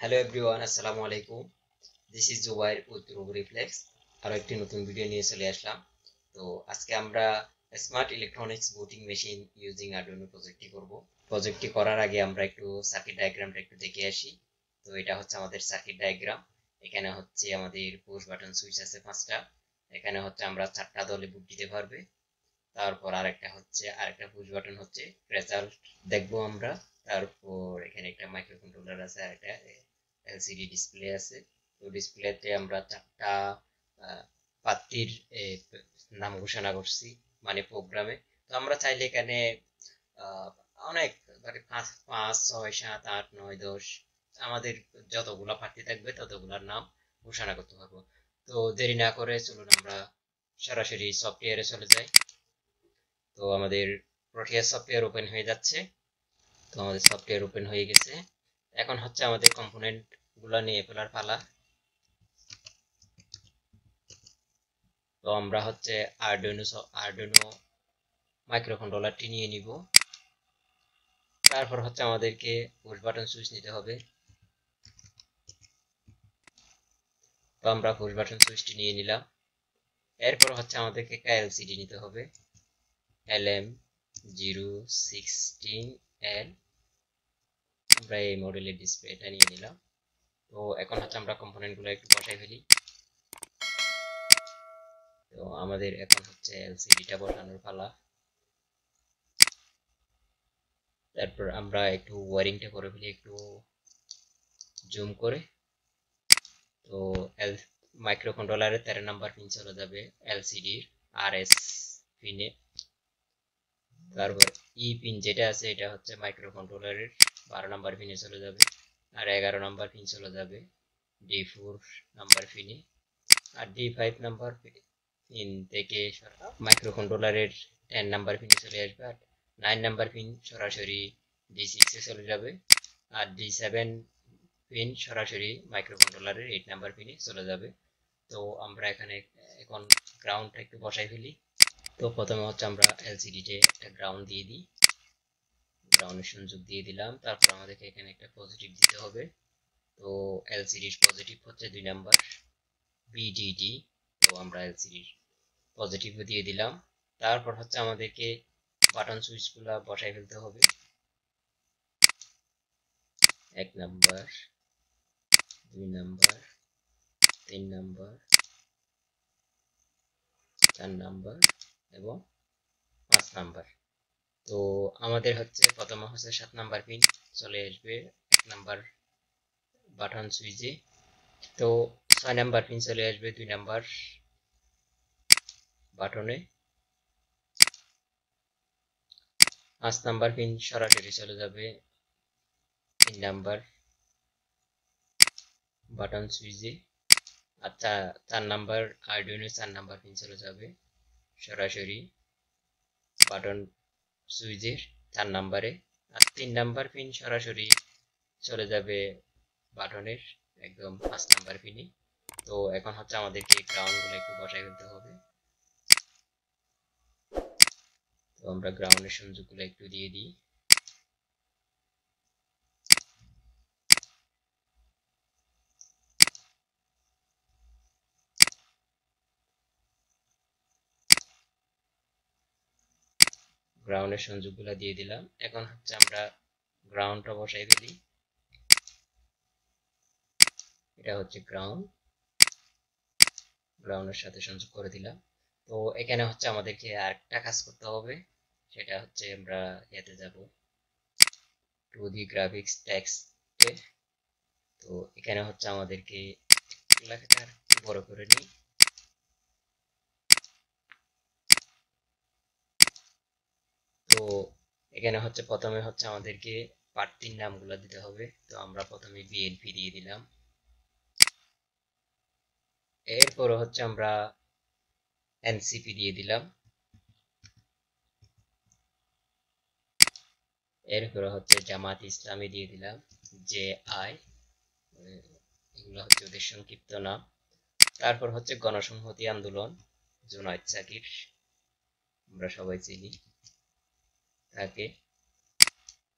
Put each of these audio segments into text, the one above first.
Hello everyone, আসসালামু আলাইকুম। This is Zubair with Roboreflex. আরো একটি নতুন ভিডিও নিয়ে চলে আসলাম। তো আজকে আমরা smart electronics voting machine using Arduino প্রজেক্টটি করব। প্রজেক্টটি করার আগে আমরা একটু সার্কিট ডায়াগ্রামটা একটু দেখে আসি। তো এটা হচ্ছে আমাদের সার্কিট ডায়াগ্রাম। এখানে হচ্ছে আমাদের পুশ বাটন সুইচ আছে 5টা। এখানে হচ্ছে আমরা 4টা দলে ভোট দিতে পারবে। তারপর আরেকটা পুশ বাটন হচ্ছে রেজাল্ট দেখবো আমরা। তারপর এখানে একটা মাইক্রো কন্ট্রোলার আছে আর একটা এলসিডি ডিসপ্লে আছে। তো ডিসপ্লেতে আমরা 4টা প্রার্থীর নাম ঘোষণা করছি, মানে প্রোগ্রামে। তো আমরা চাইলে এখানে আহ, অনেক মানে 5, 5, 6, 7, 8, 9, 10 আমাদের যতগুলা প্রার্থী থাকবে ততগুলার নাম ঘোষণা করতে পারবো। তো দেরি না করে চলুন আমরা সরাসরি সফটওয়্যারে চলে যাই। তো আমাদের প্রোটিয়াস সফটওয়্যার ওপেন হয়ে যাচ্ছে। তো আমাদের সফটওয়্যার ওপেন হয়ে গেছে। এখন হচ্ছে আমাদের কম্পোনেন্ট গুলা নিয়ে ফেলার পালা। তো আমরা হচ্ছে আরডুইনো মাইক্রো কন্ট্রোলারটি নিয়ে নিব। তারপর হচ্ছে আমাদেরকে পুশ বাটন সুইচ নিতে হবে। তো আমরা পুশ বাটন সুইচটি নিয়ে নিলাম। এরপর হচ্ছে আমাদেরকে একটা এলসিডি নিতে হবে, LM016L। আমরা এই মডেলের ডিসপ্লেটা নিয়ে নিলাম। তো এখন হচ্ছে আমরা কম্পোনেন্ট গুলো একটু বসাই ফেলি। তো আমাদের এখন হচ্ছে এলসিডিটা বসানোর পালা। তারপর আমরা একটু ওয়ারিংটা করে ফেলি একটু জুম করে। তো এল মাইক্রো কন্ট্রোলারের 13 নাম্বার পিন চলে যাবে এলসিডির RS পিনে। তারপর পিন যেটা আছে এটা হচ্ছে মাইক্রো কন্ট্রোলারের 12 নাম্বার পিনে চলে যাবে। আর 11 নাম্বার পিন চলে যাবে D4 নাম্বার পিনে। আর D5 নাম্বার পিন থেকে মাইক্রো কন্ট্রোলারের 10 নাম্বার পিনে চলে আসবে। আর 9 নাম্বার পিন সরাসরি D6 এ চলে যাবে। আর D7 পিন সরাসরি মাইক্রো কন্ট্রোলারের 8 নাম্বার পিনে চলে যাবে। তো আমরা এখানে এখন গ্রাউন্ডটা একটু বসাই ফেলি। তো প্রথমে হচ্ছে আমরা এলসিডিতে একটা গ্রাউন্ড দিয়ে দিই। গ্রাউন্ডের সংযোগ দিয়ে দিলাম। তারপর আমাদেরকে এখানে একটা পজিটিভ দিতে হবে। তো এলসিডির পজিটিভ হচ্ছে 2 নাম্বার VDD। তো আমরা এলসিডির পজিটিভ দিয়ে দিলাম। তারপর হচ্ছে আমাদেরকে বাটন সুইচ গুলা বসাই ফেলতে হবে। 1 নাম্বার, 2 নাম্বার, 3 নাম্বার, 4 নাম্বার এবং 5 নাম্বার। তো আমাদের হচ্ছে প্রথমে হচ্ছে 7 নাম্বার পিন চলে আসবে 1 নাম্বার বাটন সুইচে। তো 6 নাম্বার পিন চলে আসবে 2 নাম্বার বাটনে। 5 নাম্বার পিন সরাসরি চলে যাবে 3 নাম্বার বাটন সুইচে। আর 4 নাম্বার আরডুইনো 4 নাম্বার পিন চলে যাবে সরাসরি বাটন সুইচের 4 নাম্বারে। আর 3 নাম্বার পিন সরাসরি চলে যাবে বাটনের একদম 5 নাম্বার পিনে। তো এখন হচ্ছে আমাদেরকে গ্রাউন্ড গুলো একটু বসাই ফেলতে হবে। তো আমরা গ্রাউন্ডের সংযোগ গুলো একটু দিয়ে দিই। গ্রাউন্ডের সংযোগ গুলো দিয়ে দিলাম। এখন হচ্ছে আমরা গ্রাউন্ডটা বসাই ফেলি। এটা হচ্ছে গ্রাউন্ড, গ্রাউন্ডের সাথে সংযোগ করে দিলাম। তো এখানে হচ্ছে আমাদেরকে আরেকটা কাজ করতে হবে। সেটা হচ্ছে আমরা এতে যাব 2D গ্রাফিক্স টেক্সটে। তো এখানে হচ্ছে আমাদেরকে লেখাটা একটু বড় করে নিই। তো এখানে হচ্ছে প্রথমে হচ্ছে আমাদেরকে প্রার্থীর নামগুলো দিতে হবে। তো আমরা প্রথমে বিএনপি দিয়ে দিলাম। এরপর হচ্ছে আমরা এনসিপি দিয়ে দিলাম। এরপর হচ্ছে জামাত ইসলামী দিয়ে দিলাম, JI। এগুলো হচ্ছে ওদের সংক্ষিপ্ত নাম। তারপর হচ্ছে গণসংহতি আন্দোলন, জুনায়েদ সাকির, আমরা সবাই চিনি তাকে।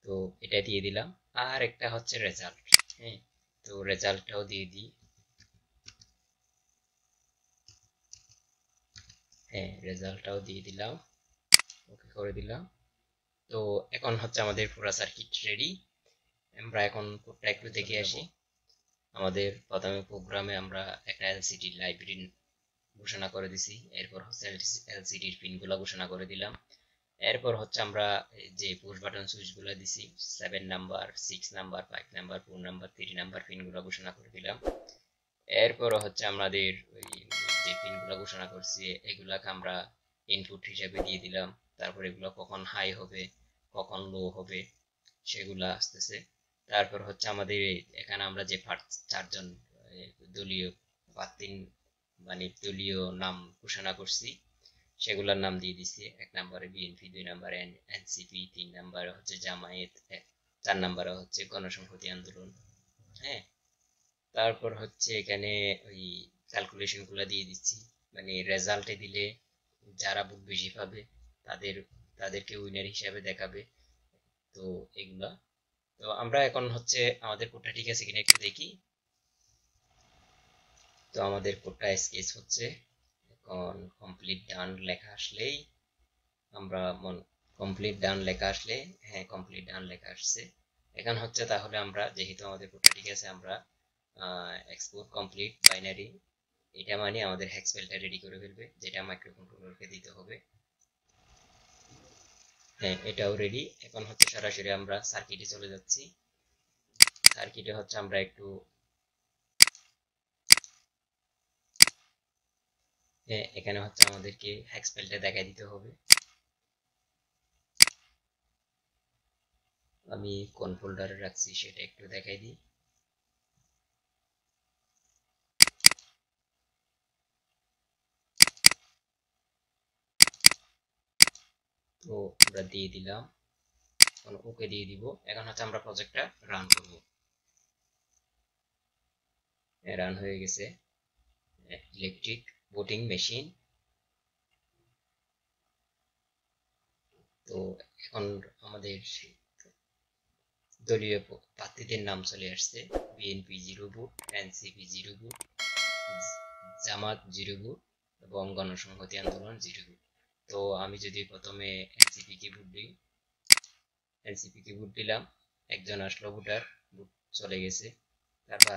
তো এটা দিয়ে দিলাম। আর একটা হচ্ছে রেজাল্ট। হ্যাঁ, তো রেজাল্টটাও দিয়ে দিই। হ্যাঁ, রেজাল্টটাও দিয়ে দিলাম, ওকে করে দিলাম। তো এখন হচ্ছে আমাদের পুরো সার্কিট রেডি। আমরা এখন কোডটা একটু দেখে আসি। আমাদের প্রথমে প্রোগ্রামে আমরা একটা এলসিডি লাইব্রেরি ঘোষণা করে দিছি, এরপর হচ্ছে এলসিডির পিনগুলো ঘোষণা করে দিলাম। এরপর হচ্ছে আমরা যে পুশ বাটন সুইচগুলো দিছি 7 number, 6 number, 5 number, 4 number, 3 number পিনগুলো ঘোষণা করে দিলাম। এরপর হচ্ছে আমাদের ওই যে পিনগুলো ঘোষণা করছি এগুলাকে আমরা ইনপুট হিসেবে দিয়ে দিলাম। তারপর এগুলো কখন হাই হবে, কখন লো হবে সেগুলা আসতেছে। তারপর হচ্ছে আমাদের এখানে আমরা যে চারজন দলীয় প্রার্থী মানে দলীয় নাম ঘোষণা করছি সেগুলোর নাম দিয়ে দিছি। 1 নম্বরে বিএনপি, 2 নম্বরে এনসিপি, 3 নম্বরে হচ্ছে জামায়াত, 4 নম্বরে হচ্ছে গণসংহতি আন্দোলন। হ্যাঁ, তারপর হচ্ছে এখানে ওই ক্যালকুলেশন গুলা দিয়ে দিচ্ছি, মানে রেজাল্টে দিলে যারা ভোট বেশি পাবে তাদের তাদেরকে উইনার হিসাবে দেখাবে। তো এগুলা, তো আমরা এখন হচ্ছে আমাদের কোডটা ঠিক আছে কিনা একটু দেখি। তো আমাদের কোডটা স্কেচ হচ্ছে, এখন কমপ্লিট ডান লেখা আসলেই আমরা কমপ্লিট ডান লেখা আসলে, হ্যাঁ কমপ্লিট ডান লেখা আসছে। এখন হচ্ছে তাহলে আমরা যেহেতু আমাদের কোডটা ঠিক আছে, আমরা এক্সপোর্ট কমপ্লিট বাইনারি, এটা মানে আমাদের হেক্স ফাইলটা রেডি করে ফেলবে, যেটা মাইক্রোকন্ট্রোলারকে দিতে হবে। হ্যাঁ, এটাও রেডি। এখন হচ্ছে সরাসরি আমরা সার্কিটে চলে যাচ্ছি। সার্কিটে হচ্ছে আমরা একটু এখানে হচ্ছে আমাদেরকে হেক্স ফাইলটা দেখাই দিতে হবে। আমি কোন ফোল্ডারে রাখছি সেটা একটু দেখাই দিই। তো আমরা দিয়ে দিলাম, ওকে দিয়ে দিব। এখন হচ্ছে আমরা প্রজেক্টটা রান করব। রান হয়ে গেছে। Electric voting machine. তো এখন আমাদের দলীয় প্রার্থীদের নাম চলে আসছে। বিএনপি 0 ভোট, এনসিপি 0 ভোট, জামাত 0 ভোট এবং গণসংহতি আন্দোলন 0 ভোট। তো আমি যদি প্রথমে এনসিপি কে ভোট দিই, এনসিপি কে ভোট দিলাম, একজন আসলো ভোটার, ভোট চলে গেছে। তারপর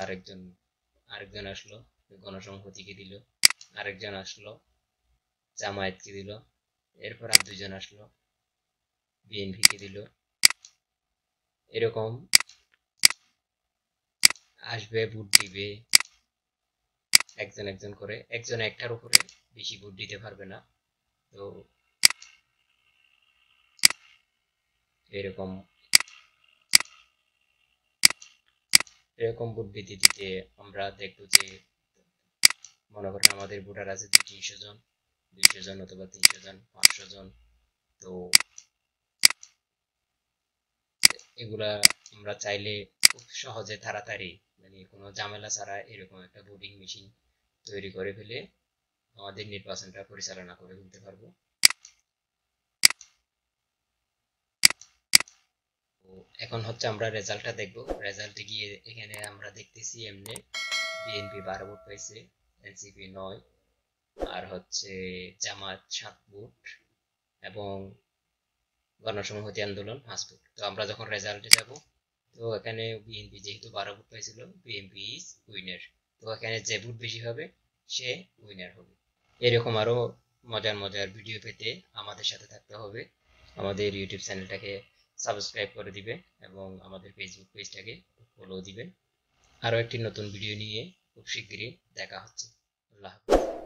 আরেকজন আসলো, গণসংহতিকে দিল, আরেকজন আসলো জামায়াতকে দিল, এরপর আর দুজন আসলো বিএনপি কে দিল। এরকম আসবে, ভোট দিবে একজন একজন করে, একজন একটার উপরে বেশি ভোট দিতে পারবে না। তো এরকম এরকম ভোট দিতে দিতে আমরা দেখবো যে মনে করেন আমাদের ভোটার আছে 200-300 জন, 200 জন অথবা 300 জন, 500 জন। তো এগুলা আমরা চাইলে খুব সহজে তাড়াতাড়ি, মানে কোনো ঝামেলা ছাড়া এরকম একটা ভোটিং মেশিন তৈরি করে ফেলে আমাদের নির্বাচনটা পরিচালনা করে ফেলতে পারবো। তো এখন হচ্ছে আমরা রেজাল্টটা দেখবো। রেজাল্টে গিয়ে এখানে আমরা দেখতেছি এমনি বিএনপি 12 ভোট পাইছে, এনসিপি 9, আর হচ্ছে জামাত 7 ভোট এবং গণসংহতি আন্দোলন 5 ভোট। তো আমরা যখন রেজাল্টে যাব, তো এখানে বিএনপি যেহেতু 12 ভোট পাইছিল, বিএনপি ইজ উইনার। তো এখানে যে ভোট বেশি হবে সে উইনার হবে। এরকম আরো মজার মজার ভিডিও পেতে আমাদের সাথে থাকতে হবে। আমাদের ইউটিউব চ্যানেলটাকে সাবস্ক্রাইব করে দিবেন এবং আমাদের ফেসবুক পেজটাকে ফলো দিবেন। আরো একটি নতুন ভিডিও নিয়ে খুব শিগগিরই দেখা হচ্ছে। আল্লাহ হাফেজ।